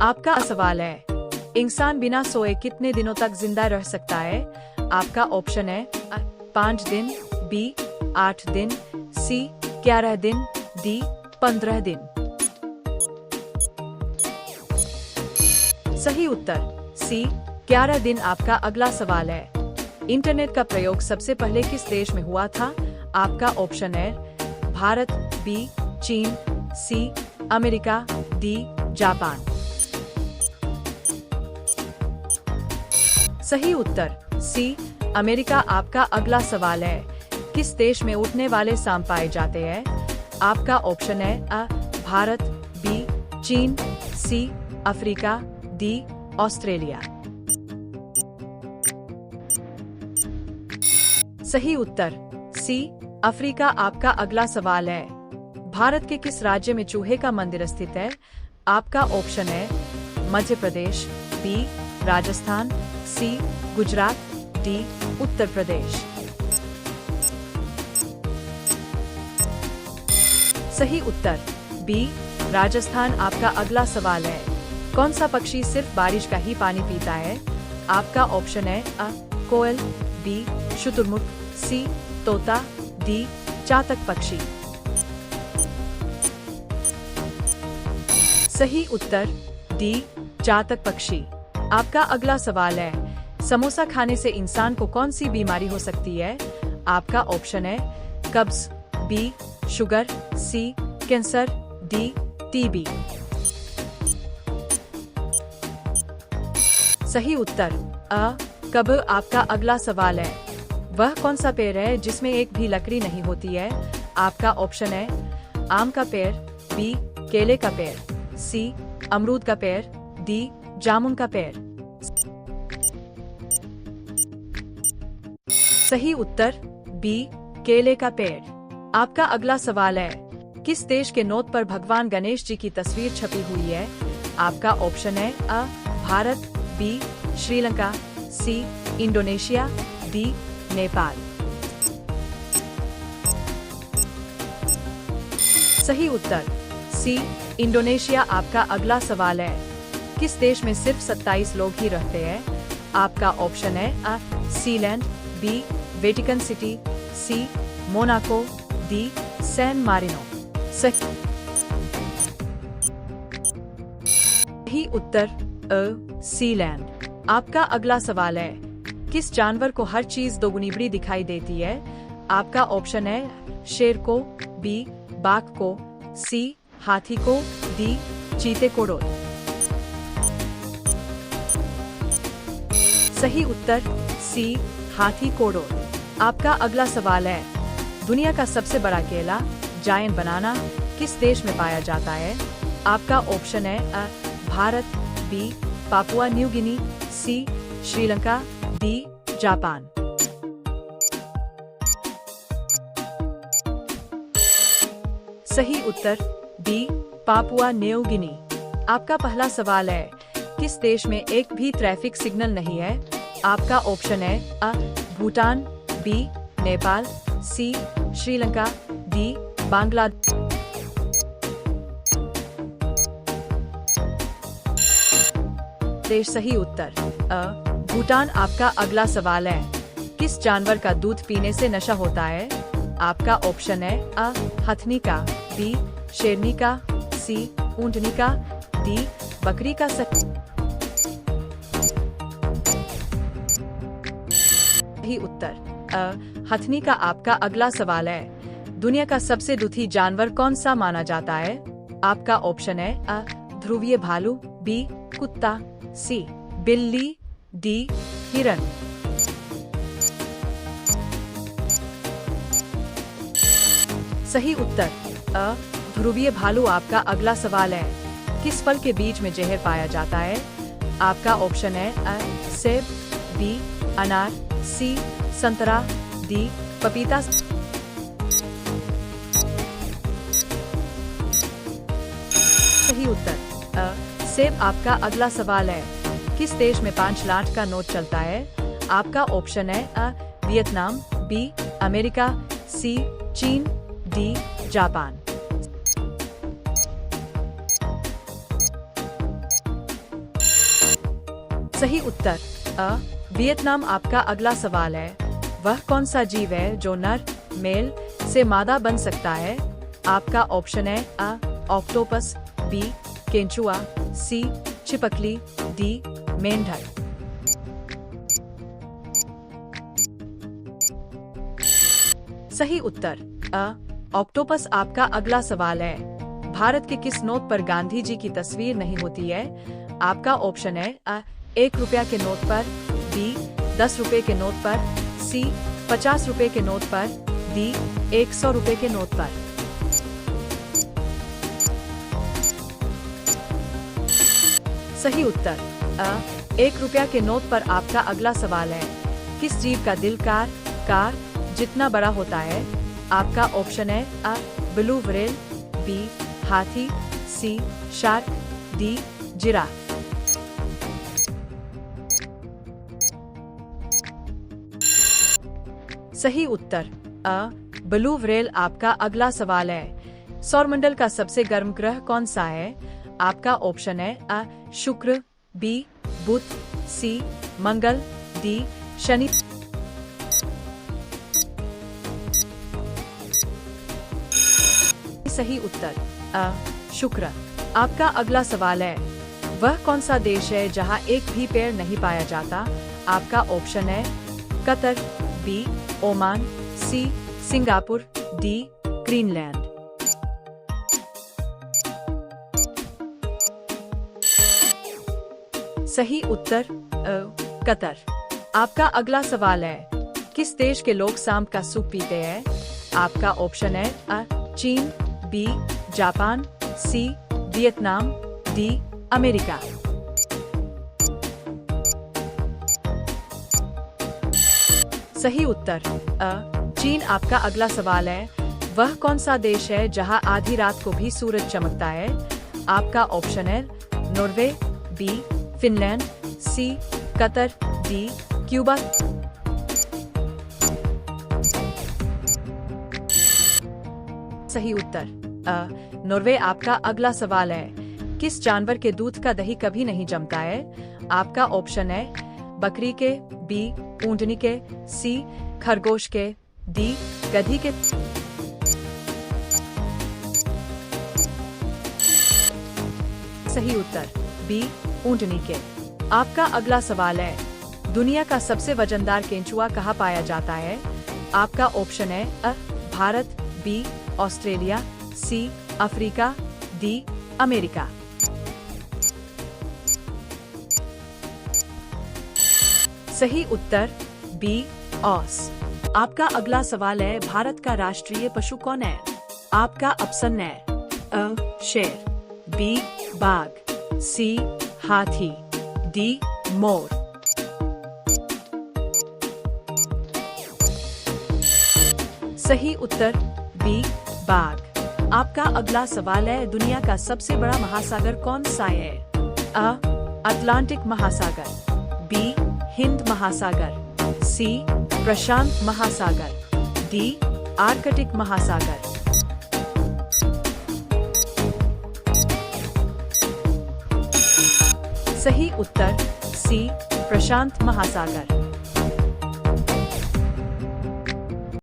आपका सवाल है, इंसान बिना सोए कितने दिनों तक जिंदा रह सकता है? आपका ऑप्शन है 5 दिन, बी 8 दिन, सी 11 दिन, डी 15 दिन। सही उत्तर सी 11 दिन। आपका अगला सवाल है, इंटरनेट का प्रयोग सबसे पहले किस देश में हुआ था? आपका ऑप्शन है भारत, बी चीन, सी अमेरिका, डी जापान। सही उत्तर सी अमेरिका। आपका अगला सवाल है, किस देश में उड़ने वाले सांप पाए जाते हैं? आपका ऑप्शन है भारत, बी चीन, सी अफ्रीका, डी ऑस्ट्रेलिया। सही उत्तर सी अफ्रीका। आपका अगला सवाल है, भारत के किस राज्य में चूहे का मंदिर स्थित है? आपका ऑप्शन है मध्य प्रदेश, बी राजस्थान, सी गुजरात, डी उत्तर प्रदेश। सही उत्तर बी राजस्थान। आपका अगला सवाल है, कौन सा पक्षी सिर्फ बारिश का ही पानी पीता है? आपका ऑप्शन है कोयल, बी शुतुरमुर्ग, सी तोता, डी चातक पक्षी। सही उत्तर डी चातक पक्षी। आपका अगला सवाल है, समोसा खाने से इंसान को कौन सी बीमारी हो सकती है? आपका ऑप्शन है कब्ज, बी शुगर, सी कैंसर, डी टीबी। सही उत्तर कब। आपका अगला सवाल है, वह कौन सा पेड़ है जिसमें एक भी लकड़ी नहीं होती है? आपका ऑप्शन है आम का पेड़, बी केले का पेड़, सी अमरूद का पेड़, डी जामुन का पेड़। सही उत्तर बी केले का पेड़। आपका अगला सवाल है, किस देश के नोट पर भगवान गणेश जी की तस्वीर छपी हुई है? आपका ऑप्शन है Bharat, B Sri Lanka, C Indonesia, D Nepal. सही उत्तर सी इंडोनेशिया। आपका अगला सवाल है, किस देश में सिर्फ 27 लोग ही रहते हैं? आपका ऑप्शन है सीलैंड, बी वेटिकन सिटी, सी मोनाको, डी सैन मारिनो। सही उत्तर सीलैंड। आपका अगला सवाल है, किस जानवर को हर चीज दोगुनी दिखाई देती है? आपका ऑप्शन है शेर को, बी बाघ को, सी हाथी को, डी चीते को। सही उत्तर सी हाथी कोड़ो। आपका अगला सवाल है, दुनिया का सबसे बड़ा केला जायंट बनाना किस देश में पाया जाता है? आपका ऑप्शन है Bharat, B Papua New Guinea, C Sri Lanka, D Japan. सही उत्तर डी पापुआ न्यू गिनी। आपका पहला सवाल है, किस देश में एक भी ट्रैफिक सिग्नल नहीं है? आपका ऑप्शन है भूटान, बी नेपाल, सी श्रीलंका, डी बांग्लादेश। सही उत्तर भूटान। आपका अगला सवाल है, किस जानवर का दूध पीने से नशा होता है? आपका ऑप्शन है हथनी का, बी शेरनी का, सी ऊंटनी का, डी बकरी का। सही उत्तर हथनी का। आपका अगला सवाल है, दुनिया का सबसे दुखी जानवर कौन सा माना जाता है? आपका ऑप्शन है ध्रुवीय भालू, बी कुत्ता, सी बिल्ली, डी हिरन। सही उत्तर ध्रुवीय भालू। आपका अगला सवाल है, किस फल के बीज में जहर पाया जाता है? आपका ऑप्शन है सेब, बी अनार, सी संतरा, डी पपीता। सही उत्तर सेब। आपका अगला सवाल है, किस देश में 5 लाख का नोट चलता है? आपका ऑप्शन है वियतनाम, बी अमेरिका, सी चीन, डी जापान। सही उत्तर अ वियतनाम। आपका अगला सवाल है, वह कौन सा जीव है जो नर मेल से मादा बन सकता है? आपका ऑप्शन है अ ऑक्टोपस, बी केंचुआ, सी छिपकली, डी मेंढक। सही उत्तर अ ऑक्टोपस। आपका अगला सवाल है, भारत के किस नोट पर गांधी जी की तस्वीर नहीं होती है? आपका ऑप्शन है अ 1 रुपया के नोट पर, बी 10 रुपए के नोट पर, सी 50 रुपए के नोट पर, डी 100 रुपए के नोट पर। सही उत्तर अ 1 रुपया के नोट पर। आपका अगला सवाल है, किस जीव का दिल कार जितना बड़ा होता है? आपका ऑप्शन है अ ब्लू व्हेल, बी हाथी, सी शार्क, डी जिराफ। सही उत्तर अ ब्लू व्हेल। आपका अगला सवाल है, सौरमंडल का सबसे गर्म ग्रह कौन सा है? आपका ऑप्शन है अ शुक्र, बी बुध, सी मंगल, डी शनि। सही उत्तर अ शुक्र। आपका अगला सवाल है, वह कौन सा देश है जहां एक भी पेड़ नहीं पाया जाता? आपका ऑप्शन है Qatar, B Oman, C Singapore, D Greenland. सही उत्तर कतर। आपका अगला सवाल है, किस देश के लोग शाम का सूप पीते हैं? आपका ऑप्शन है अ चीन, B Japan, C Vietnam, D America. सही उत्तर अ चीन। आपका अगला सवाल है, वह कौन सा देश है जहां आधी रात को भी सूरज चमकता है? आपका ऑप्शन है नॉर्वे, बी फिनलैंड, सी कतर, डी क्यूबा। सही उत्तर अ नॉर्वे। आपका अगला सवाल है, किस जानवर के दूध का दही कभी नहीं जमता है? आपका ऑप्शन है बकरी के, बी ऊंटनी के, सी खरगोश के, डी गधी के। सही उत्तर बी ऊंटनी के। आपका अगला सवाल है, दुनिया का सबसे वजनदार केंचुआ कहाँ पाया जाता है? आपका ऑप्शन है A Bharat, B Australia, C Africa, D America. सही उत्तर बी ऑस। आपका अगला सवाल है, भारत का राष्ट्रीय पशु कौन है? आपका ऑप्शन है अ शेर, बी बाघ, सी हाथी, डी मोर। सही उत्तर बी बाघ। आपका अगला सवाल है, दुनिया का सबसे बड़ा महासागर कौन सा है? अ अटलांटिक महासागर, बी हिंद महासागर, सी प्रशांत महासागर, डी आर्कटिक महासागर। सही उत्तर सी प्रशांत महासागर।